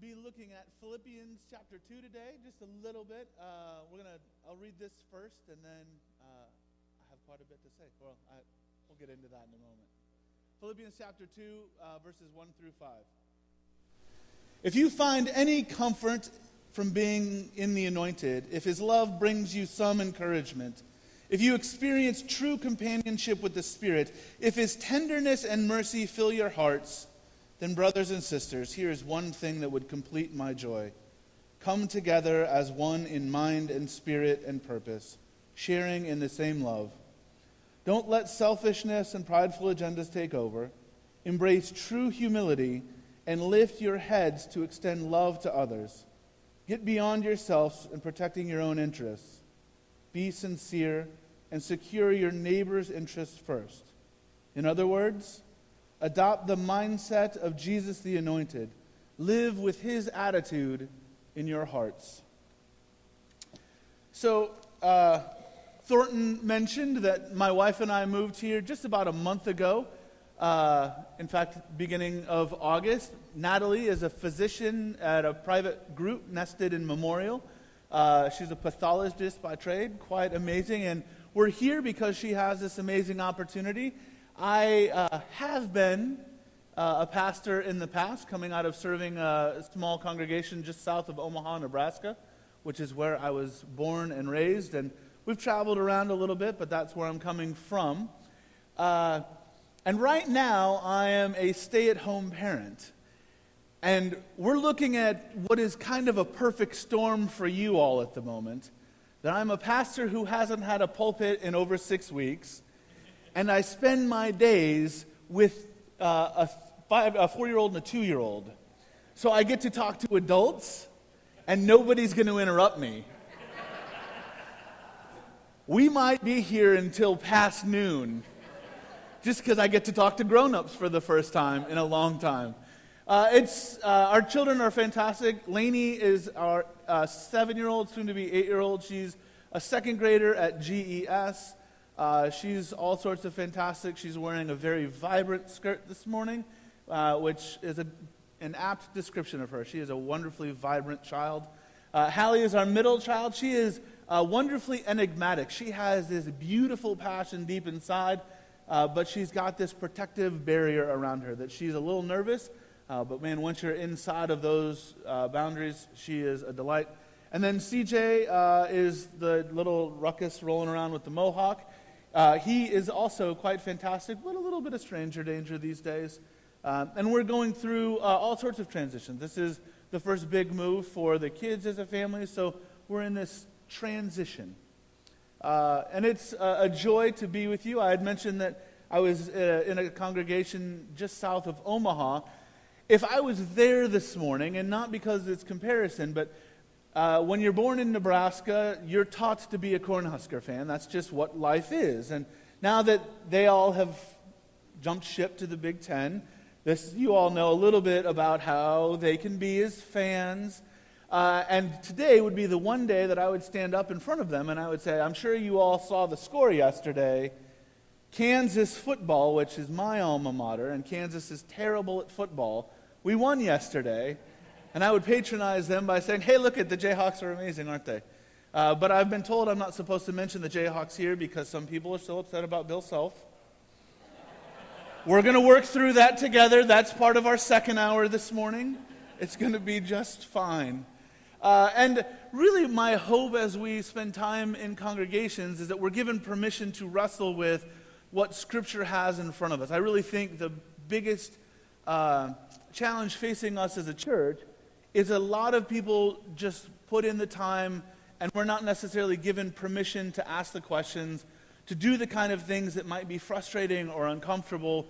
be looking at Philippians chapter 2 today, just a little bit. I'll read this first, and then I have quite a bit to say. We'll get into that in a moment. Philippians chapter 2, verses 1 through 5. If you find any comfort from being in the anointed, if his love brings you some encouragement, if you experience true companionship with the Spirit, if his tenderness and mercy fill your hearts, then brothers and sisters, here is one thing that would complete my joy. Come together as one in mind and spirit and purpose, sharing in the same love. Don't let selfishness and prideful agendas take over. Embrace true humility and lift your heads to extend love to others. Get beyond yourselves in protecting your own interests. Be sincere and secure your neighbor's interests first. In other words, adopt the mindset of Jesus the Anointed. Live with his attitude in your hearts. So, Thornton mentioned that my wife and I moved here just about a month ago. In fact, beginning of August. Natalie is a physician at a private group, Nested in Memorial. She's a pathologist by trade, quite amazing. And we're here because she has this amazing opportunity. I have been a pastor in the past, coming out of serving a small congregation just south of Omaha, Nebraska, which is where I was born and raised. And we've traveled around a little bit, but that's where I'm coming from. And right now, I am a stay-at-home parent. And we're looking at what is kind of a perfect storm for you all at the moment. That I'm a pastor who hasn't had a pulpit in over 6 weeks. And I spend my days with a 4-year-old and a 2-year-old. So I get to talk to adults, and nobody's going to interrupt me. We might be here until past noon, just because I get to talk to grown-ups for the first time in a long time. Our children are fantastic. Lainey is our 7-year-old, soon to be 8-year-old. She's a second grader at GES. She's all sorts of fantastic. She's wearing a very vibrant skirt this morning, which is an apt description of her. She is a wonderfully vibrant child. Hallie is our middle child. She is wonderfully enigmatic. She has this beautiful passion deep inside, but she's got this protective barrier around her that she's a little nervous. But man, once you're inside of those boundaries, she is a delight. And then CJ is the little ruckus rolling around with the mohawk. He is also quite fantastic, but a little bit of stranger danger these days. And we're going through all sorts of transitions. This is the first big move for the kids as a family, so we're in this transition. And it's a joy to be with you. I had mentioned that I was in a congregation just south of Omaha. If I was there this morning, and not because it's comparison, but when you're born in Nebraska, you're taught to be a Cornhusker fan. That's just what life is. And now that they all have jumped ship to the Big Ten, you all know a little bit about how they can be as fans. And today would be the one day that I would stand up in front of them and I would say, I'm sure you all saw the score yesterday. Kansas football, which is my alma mater, and Kansas is terrible at football, we won yesterday. And I would patronize them by saying, hey, look, the Jayhawks are amazing, aren't they? But I've been told I'm not supposed to mention the Jayhawks here because some people are still upset about Bill Self. We're going to work through that together. That's part of our second hour this morning. It's going to be just fine. And really my hope as we spend time in congregations is that we're given permission to wrestle with what Scripture has in front of us. I really think the biggest challenge facing us as a church is a lot of people just put in the time and we're not necessarily given permission to ask the questions, to do the kind of things that might be frustrating or uncomfortable,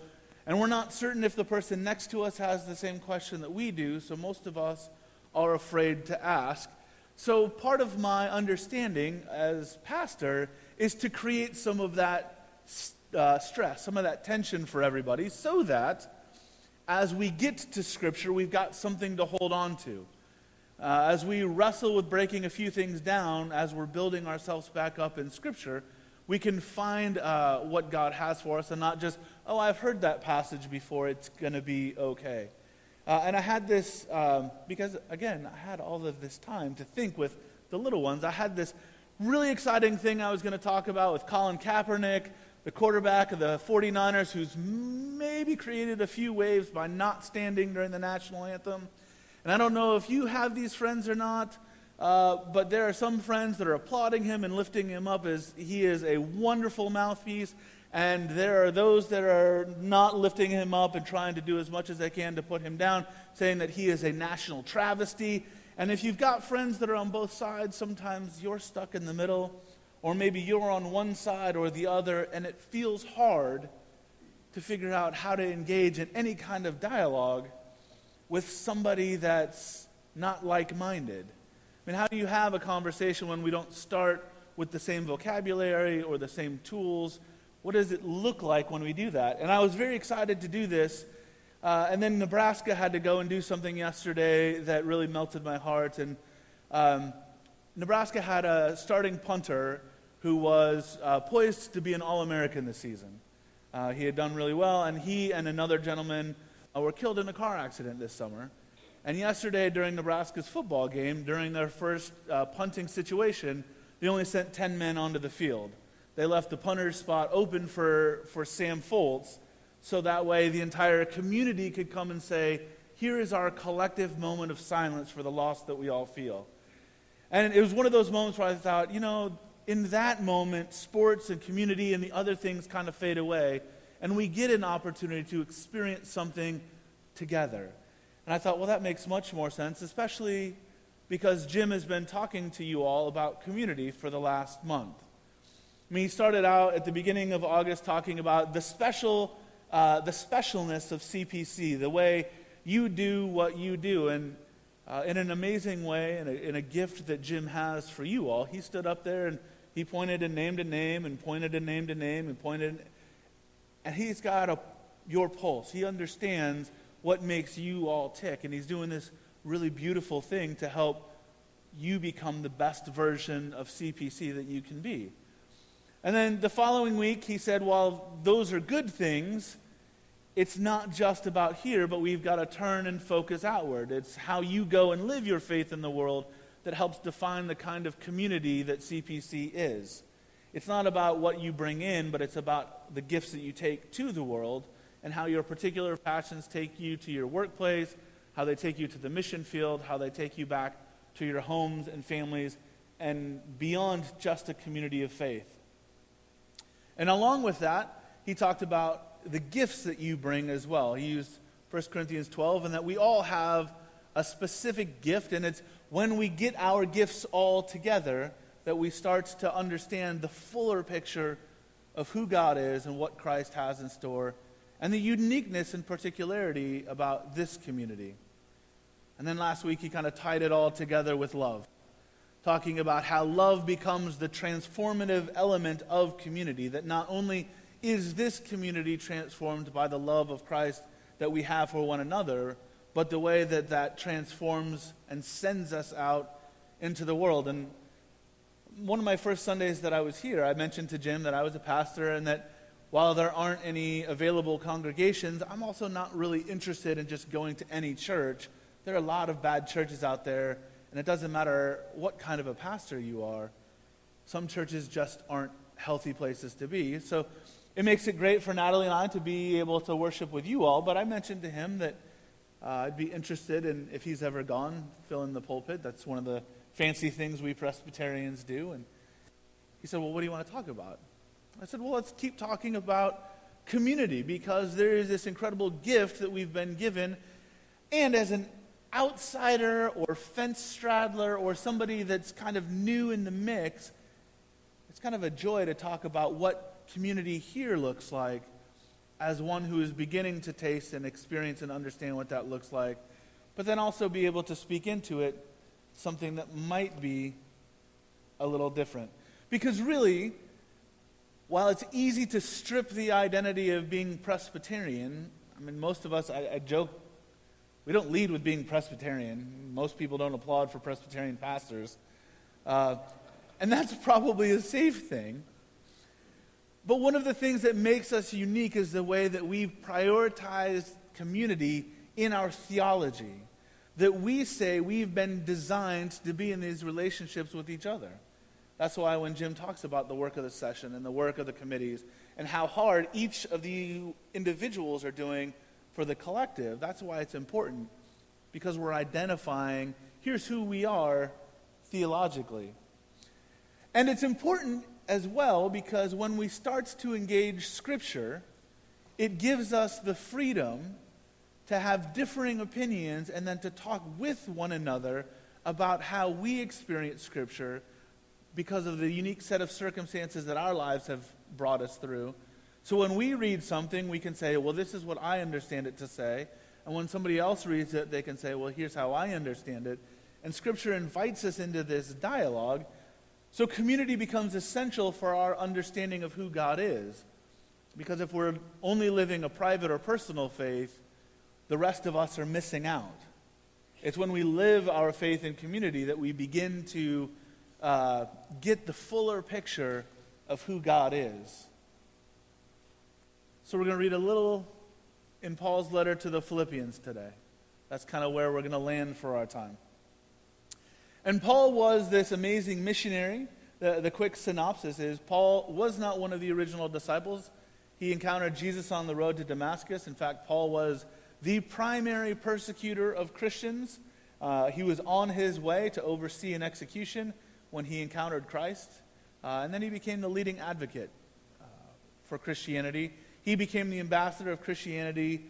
and we're not certain if the person next to us has the same question that we do, so most of us are afraid to ask. So part of my understanding as pastor is to create some of that stress, some of that tension for everybody, so that as we get to Scripture, we've got something to hold on to. As we wrestle with breaking a few things down, as we're building ourselves back up in Scripture, we can find what God has for us and not just, oh, I've heard that passage before, it's going to be okay. And I had this, because again, I had all of this time to think with the little ones. I had this really exciting thing I was going to talk about with Colin Kaepernick, the quarterback of the 49ers, who's maybe created a few waves by not standing during the national anthem. And I don't know if you have these friends or not, but there are some friends that are applauding him and lifting him up as he is a wonderful mouthpiece. And there are those that are not lifting him up and trying to do as much as they can to put him down, saying that he is a national travesty. And if you've got friends that are on both sides, sometimes you're stuck in the middle, or maybe you're on one side or the other, and it feels hard to figure out how to engage in any kind of dialogue with somebody that's not like-minded. I mean, how do you have a conversation when we don't start with the same vocabulary or the same tools? What does it look like when we do that? And I was very excited to do this. And then Nebraska had to go and do something yesterday that really melted my heart. And Nebraska had a starting punter who was poised to be an All-American this season. He had done really well, and he and another gentleman were killed in a car accident this summer. And yesterday during Nebraska's football game, during their first punting situation, they only sent 10 men onto the field. They left the punter's spot open for Sam Foltz, so that way the entire community could come and say, here is our collective moment of silence for the loss that we all feel. And it was one of those moments where I thought, in that moment, sports and community and the other things kind of fade away, and we get an opportunity to experience something together. And I thought, well, that makes much more sense, especially because Jim has been talking to you all about community for the last month. I mean, he started out at the beginning of August talking about the specialness of CPC, the way you do what you do. And in an amazing way, in a gift that Jim has for you all, he stood up there and he pointed and named a name and pointed and named a name and pointed. And he's got your pulse. He understands what makes you all tick. And he's doing this really beautiful thing to help you become the best version of CPC that you can be. And then the following week, he said, while those are good things, it's not just about here, but we've got to turn and focus outward. It's how you go and live your faith in the world that helps define the kind of community that CPC is. It's not about what you bring in, but it's about the gifts that you take to the world and how your particular passions take you to your workplace, how they take you to the mission field, how they take you back to your homes and families, and beyond just a community of faith. And along with that, he talked about the gifts that you bring as well. He used 1 Corinthians 12, and that we all have a specific gift, and it's when we get our gifts all together that we start to understand the fuller picture of who God is and what Christ has in store, and the uniqueness and particularity about this community. And then last week, he kind of tied it all together with love, talking about how love becomes the transformative element of community, that not only is this community transformed by the love of Christ that we have for one another, but the way that that transforms and sends us out into the world. And one of my first Sundays that I was here, I mentioned to Jim that I was a pastor and that while there aren't any available congregations, I'm also not really interested in just going to any church. There are a lot of bad churches out there, and it doesn't matter what kind of a pastor you are. Some churches just aren't healthy places to be. So it makes it great for Natalie and I to be able to worship with you all. But I mentioned to him that I'd be interested in, if he's ever gone, fill in the pulpit. That's one of the fancy things we Presbyterians do. And he said, well, what do you want to talk about? I said, well, let's keep talking about community, because there is this incredible gift that we've been given. And as an outsider or fence straddler or somebody that's kind of new in the mix, it's kind of a joy to talk about what community here looks like as one who is beginning to taste and experience and understand what that looks like, but then also be able to speak into it something that might be a little different. Because really, while it's easy to strip the identity of being Presbyterian, I mean, most of us, I joke, we don't lead with being Presbyterian. Most people don't applaud for Presbyterian pastors. And that's probably a safe thing. But one of the things that makes us unique is the way that we've prioritized community in our theology that we say we've been designed to be in these relationships with each other. That's why when Jim talks about the work of the session and the work of the committees and how hard each of the individuals are doing for the collective, that's why it's important, because we're identifying, here's who we are theologically. And it's important as well because when we start to engage Scripture, it gives us the freedom to have differing opinions and then to talk with one another about how we experience Scripture because of the unique set of circumstances that our lives have brought us through. So when we read something, we can say, well, this is what I understand it to say. And when somebody else reads it, they can say, well, here's how I understand it. And Scripture invites us into this dialogue. So community becomes essential for our understanding of who God is. Because if we're only living a private or personal faith, the rest of us are missing out. It's when we live our faith in community that we begin to get the fuller picture of who God is. So we're going to read a little in Paul's letter to the Philippians today. That's kind of where we're going to land for our time. And Paul was this amazing missionary. The quick synopsis is Paul was not one of the original disciples. He encountered Jesus on the road to Damascus. In fact, Paul was the primary persecutor of Christians. He was on his way to oversee an execution when he encountered Christ. And then he became the leading advocate for Christianity. He became the ambassador of Christianity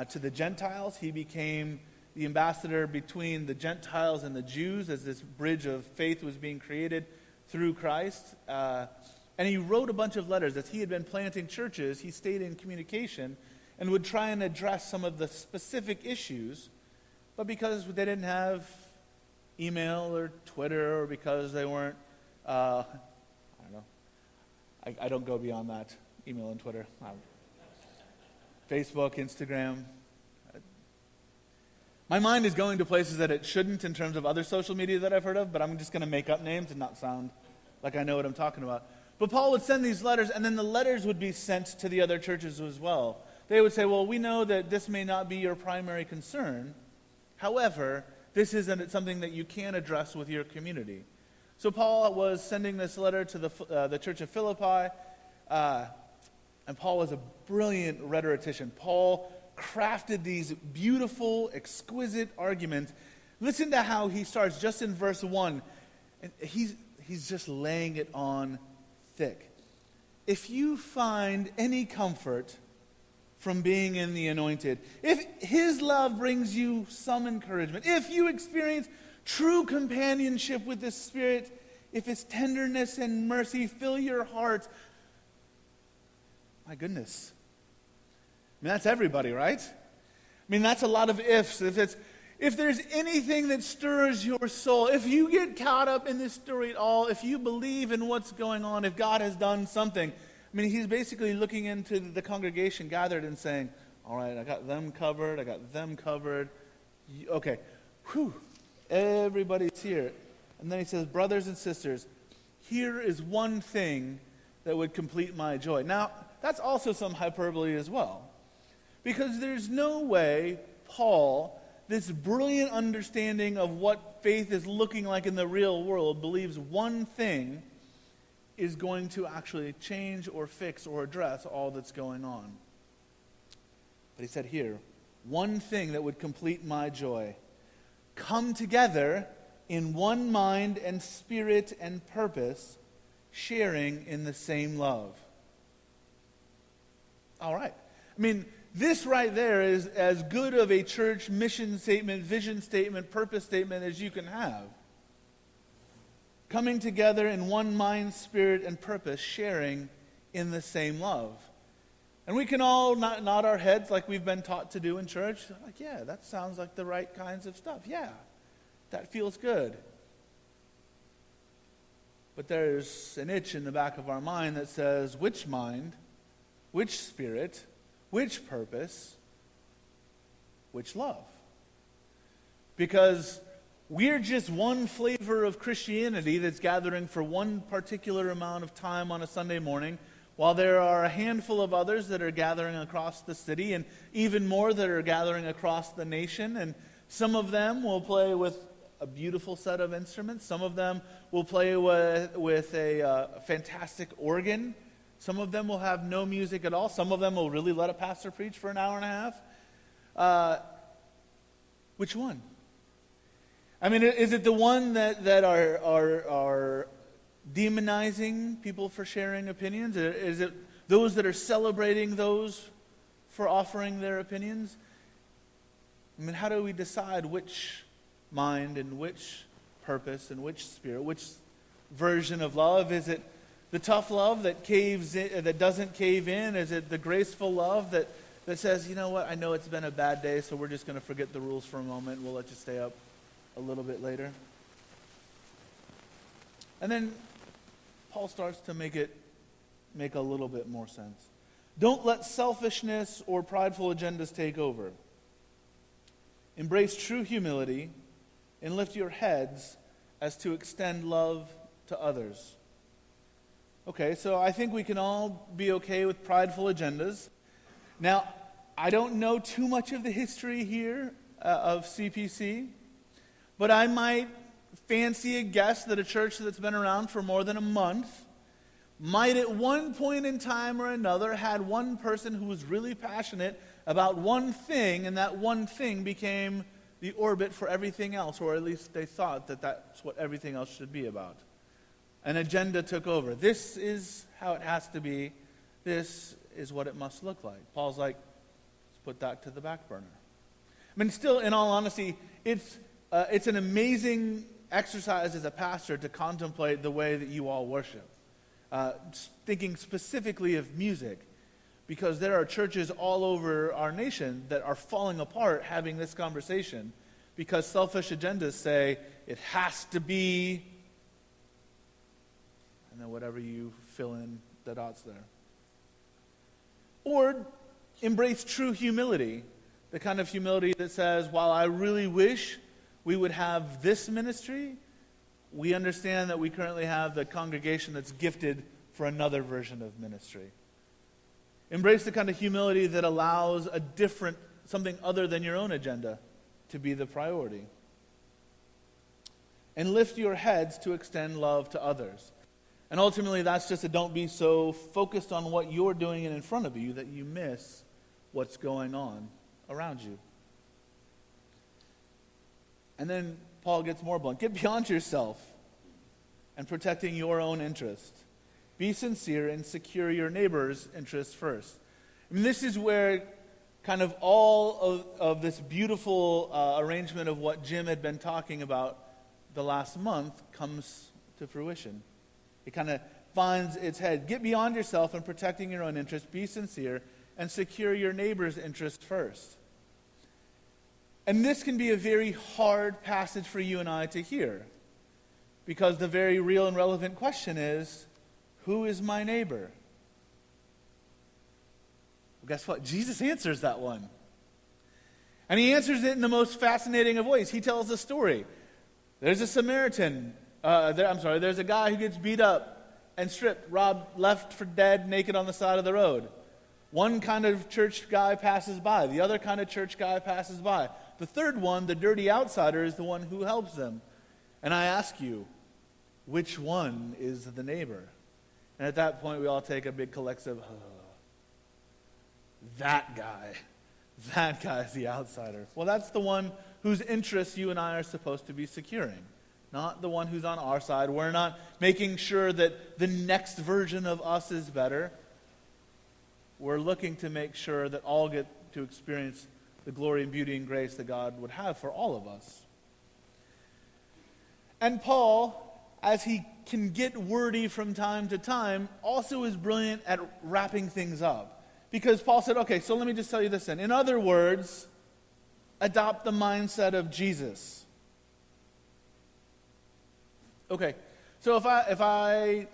to the Gentiles. He became the ambassador between the Gentiles and the Jews as this bridge of faith was being created through Christ. And he wrote a bunch of letters. As he had been planting churches, he stayed in communication and would try and address some of the specific issues. But because they didn't have email or Twitter, or because they weren't, I don't know. I don't go beyond that, email and Twitter. Facebook, Instagram. My mind is going to places that it shouldn't in terms of other social media that I've heard of, but I'm just going to make up names and not sound like I know what I'm talking about. But Paul would send these letters, and then the letters would be sent to the other churches as well. They would say, well, we know that this may not be your primary concern. However, this isn't something that you can address with your community. So Paul was sending this letter to the church of Philippi, and Paul was a brilliant rhetorician. Paul crafted these beautiful, exquisite arguments. Listen to how he starts just in verse 1. And he's just laying it on thick. If you find any comfort from being in the anointed, if his love brings you some encouragement, if you experience true companionship with the Spirit, if his tenderness and mercy fill your hearts, my goodness. I mean, that's everybody, right? I mean, that's a lot of ifs. If there's anything that stirs your soul, if you get caught up in this story at all, if you believe in what's going on, if God has done something, I mean, he's basically looking into the congregation gathered and saying, all right, I got them covered, I got them covered. Okay, whew, everybody's here. And then he says, brothers and sisters, here is one thing that would complete my joy. Now, that's also some hyperbole as well. Because there's no way Paul, this brilliant understanding of what faith is looking like in the real world, believes one thing is going to actually change or fix or address all that's going on. But he said here, one thing that would complete my joy. Come together in one mind and spirit and purpose, sharing in the same love. All right. I mean, this right there is as good of a church mission statement, vision statement, purpose statement as you can have. Coming together in one mind, spirit, and purpose, sharing in the same love. And we can all nod our heads like we've been taught to do in church. Like, yeah, that sounds like the right kinds of stuff. Yeah, that feels good. But there's an itch in the back of our mind that says, which mind, which spirit, which purpose, which love? Because we're just one flavor of Christianity that's gathering for one particular amount of time on a Sunday morning, while there are a handful of others that are gathering across the city, and even more that are gathering across the nation, and some of them will play with a beautiful set of instruments. Some of them will play with a fantastic organ. Some of them will have no music at all. Some of them will really let a pastor preach for an hour and a half. Which one? I mean, is it the one that are demonizing people for sharing opinions? Is it those that are celebrating those for offering their opinions? I mean, how do we decide which mind and which purpose and which spirit, which version of love? Is it the tough love that caves in, that doesn't cave in? Is it the graceful love that says, you know what, I know it's been a bad day, so we're just going to forget the rules for a moment. We'll let you stay up a little bit later. And then Paul starts to make a little bit more sense. Don't let selfishness or prideful agendas take over. Embrace true humility and lift your heads as to extend love to others. Okay, so I think we can all be okay with prideful agendas. Now, I don't know too much of the history here of CPC, but I might fancy a guess that a church that's been around for more than a month might at one point in time or another had one person who was really passionate about one thing, and that one thing became the orbit for everything else, or at least they thought that that's what everything else should be about. An agenda took over. This is how it has to be. This is what it must look like. Paul's like, let's put that to the back burner. I mean, still, in all honesty, it's an amazing exercise as a pastor to contemplate the way that you all worship. Thinking specifically of music, because there are churches all over our nation that are falling apart having this conversation because selfish agendas say it has to be, and then whatever you fill in the dots there. Or embrace true humility, the kind of humility that says, while I really wish we would have this ministry, we understand that we currently have the congregation that's gifted for another version of ministry. Embrace the kind of humility that allows a different, something other than your own agenda to be the priority. And lift your heads to extend love to others. And ultimately, that's just a don't be so focused on what you're doing in front of you that you miss what's going on around you. And then Paul gets more blunt. Get beyond yourself and protecting your own interest. Be sincere and secure your neighbor's interest first. I mean, this is where kind of all of this beautiful arrangement of what Jim had been talking about the last month comes to fruition. It kind of finds its head. Get beyond yourself and protecting your own interest. Be sincere and secure your neighbor's interest first. And this can be a very hard passage for you and I to hear, because the very real and relevant question is, who is my neighbor? Well, guess what? Jesus answers that one. And he answers it in the most fascinating of ways. He tells a story. There's a Samaritan. There's a guy who gets beat up and stripped, robbed, left for dead, naked on the side of the road. One kind of church guy passes by. The other kind of church guy passes by. The third one, the dirty outsider, is the one who helps them. And I ask you, which one is the neighbor? And at that point, we all take a big collective, that guy is the outsider. Well, that's the one whose interests you and I are supposed to be securing, not the one who's on our side. We're not making sure that the next version of us is better. We're looking to make sure that all get to experience the glory and beauty and grace that God would have for all of us. And Paul, as he can get wordy from time to time, also is brilliant at wrapping things up. Because Paul said, okay, so let me just tell you this then. In other words, adopt the mindset of Jesus. Okay, so if I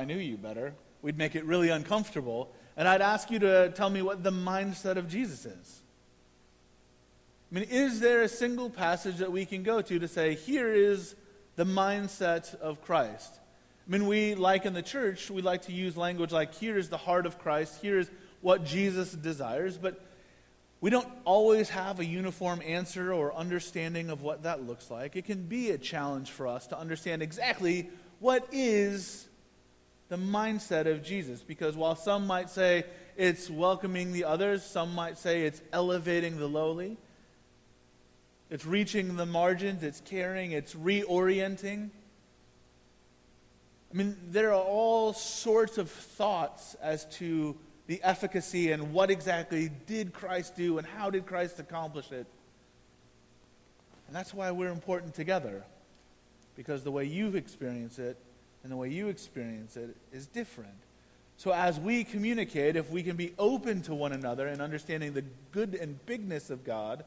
knew you better, we'd make it really uncomfortable, and I'd ask you to tell me what the mindset of Jesus is. I mean, is there a single passage that we can go to say, here is the mindset of Christ? I mean, we, like in the church, we like to use language like, here's the heart of Christ, here's what Jesus desires, but we don't always have a uniform answer or understanding of what that looks like. It can be a challenge for us to understand exactly what is the mindset of Jesus, because while some might say it's welcoming the others, some might say it's elevating the lowly, it's reaching the margins, it's caring, it's reorienting. I mean, there are all sorts of thoughts as to the efficacy and what exactly did Christ do and how did Christ accomplish it. And that's why we're important together, because the way you've experienced it and the way you experience it is different. So as we communicate, if we can be open to one another and understanding the good and bigness of God,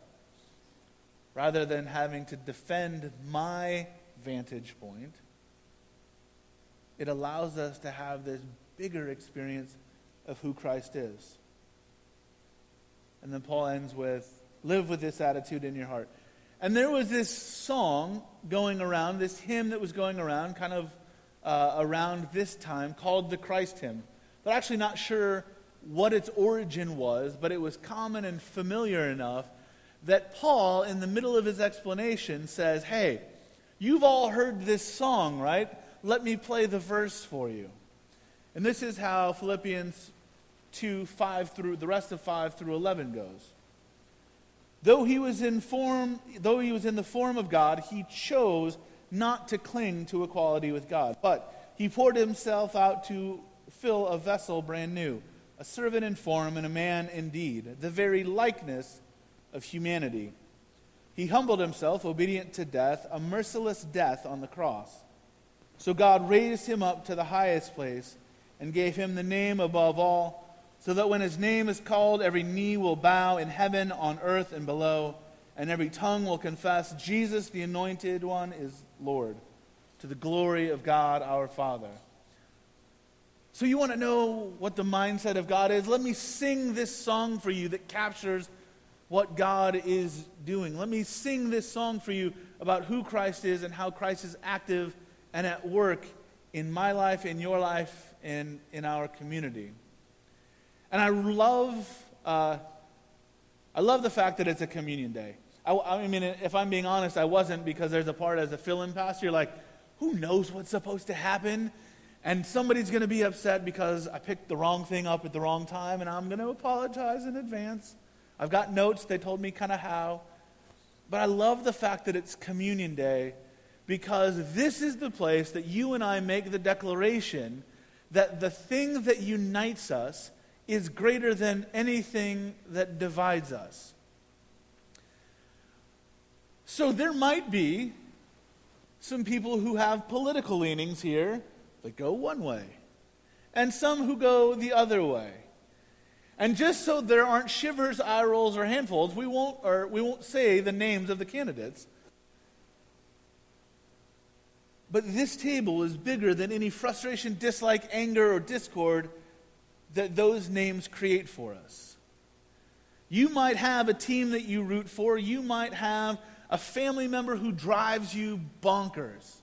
rather than having to defend my vantage point, it allows us to have this bigger experience of who Christ is. And then Paul ends with, live with this attitude in your heart. And there was this song going around, this hymn that was going around, kind of around this time, called the Christ hymn. But actually not sure what its origin was, but it was common and familiar enough that Paul, in the middle of his explanation, says, hey, you've all heard this song, right? Let me play the verse for you. And this is how Philippians 2:5 through the rest of 5 through 11 goes. Though he was in the form of God, he chose not to cling to equality with God, but he poured himself out to fill a vessel brand new, a servant in form and a man indeed, the very likeness of humanity. He humbled himself, obedient to death, a merciless death on the cross. So God raised him up to the highest place and gave him the name above all, so that when his name is called, every knee will bow in heaven, on earth, and below, and every tongue will confess Jesus, the Anointed One, is Lord, to the glory of God our Father. So you want to know what the mindset of God is? Let me sing this song for you that captures what God is doing. Let me sing this song for you about who Christ is and how Christ is active and at work in my life, in your life, and in our community. And I love the fact that it's a communion day. I mean, if I'm being honest, I wasn't, because there's a part as a fill-in pastor, you're like, who knows what's supposed to happen? And somebody's going to be upset because I picked the wrong thing up at the wrong time, and I'm going to apologize in advance. I've got notes. They told me kind of how. But I love the fact that it's communion day, because this is the place that you and I make the declaration that the thing that unites us is greater than anything that divides us. So there might be some people who have political leanings here that go one way, and some who go the other way. And just so there aren't shivers, eye rolls, or handfolds, we won't say the names of the candidates. But this table is bigger than any frustration, dislike, anger, or discord that those names create for us. You might have a team that you root for. You might have a family member who drives you bonkers.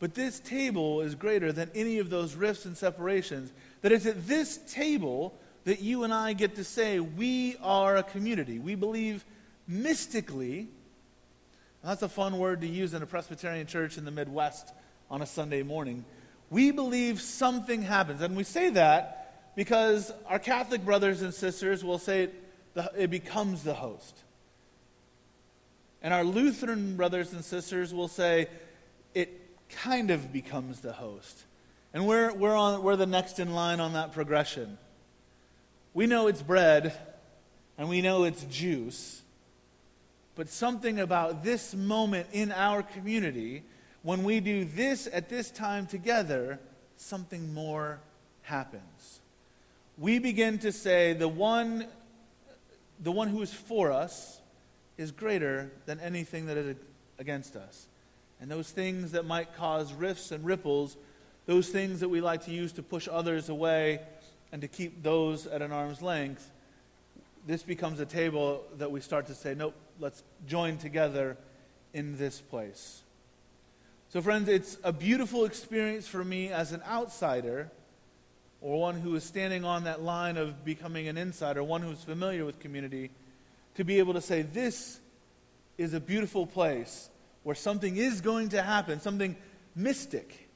But this table is greater than any of those rifts and separations. That it's at this table that you and I get to say we are a community. We believe mystically. That's a fun word to use in a Presbyterian church in the Midwest on a Sunday morning. We believe something happens. And we say that because our Catholic brothers and sisters will say it becomes the host. And our Lutheran brothers and sisters will say it kind of becomes the host. And we're the next in line on that progression. We know it's bread and we know it's juice. But something about this moment in our community, when we do this at this time together, something more happens. We begin to say the one who is for us is greater than anything that is against us. And those things that might cause rifts and ripples, those things that we like to use to push others away and to keep those at an arm's length, this becomes a table that we start to say, nope, let's join together in this place. So friends, it's a beautiful experience for me as an outsider, or one who is standing on that line of becoming an insider, one who's familiar with community, to be able to say, this is a beautiful place where something is going to happen, something mystic.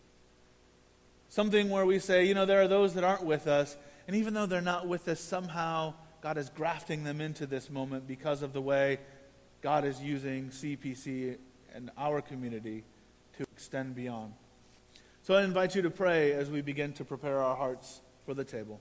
Something where we say, there are those that aren't with us, and even though they're not with us, somehow God is grafting them into this moment because of the way God is using CPC and our community to extend beyond. So I invite you to pray as we begin to prepare our hearts for the table.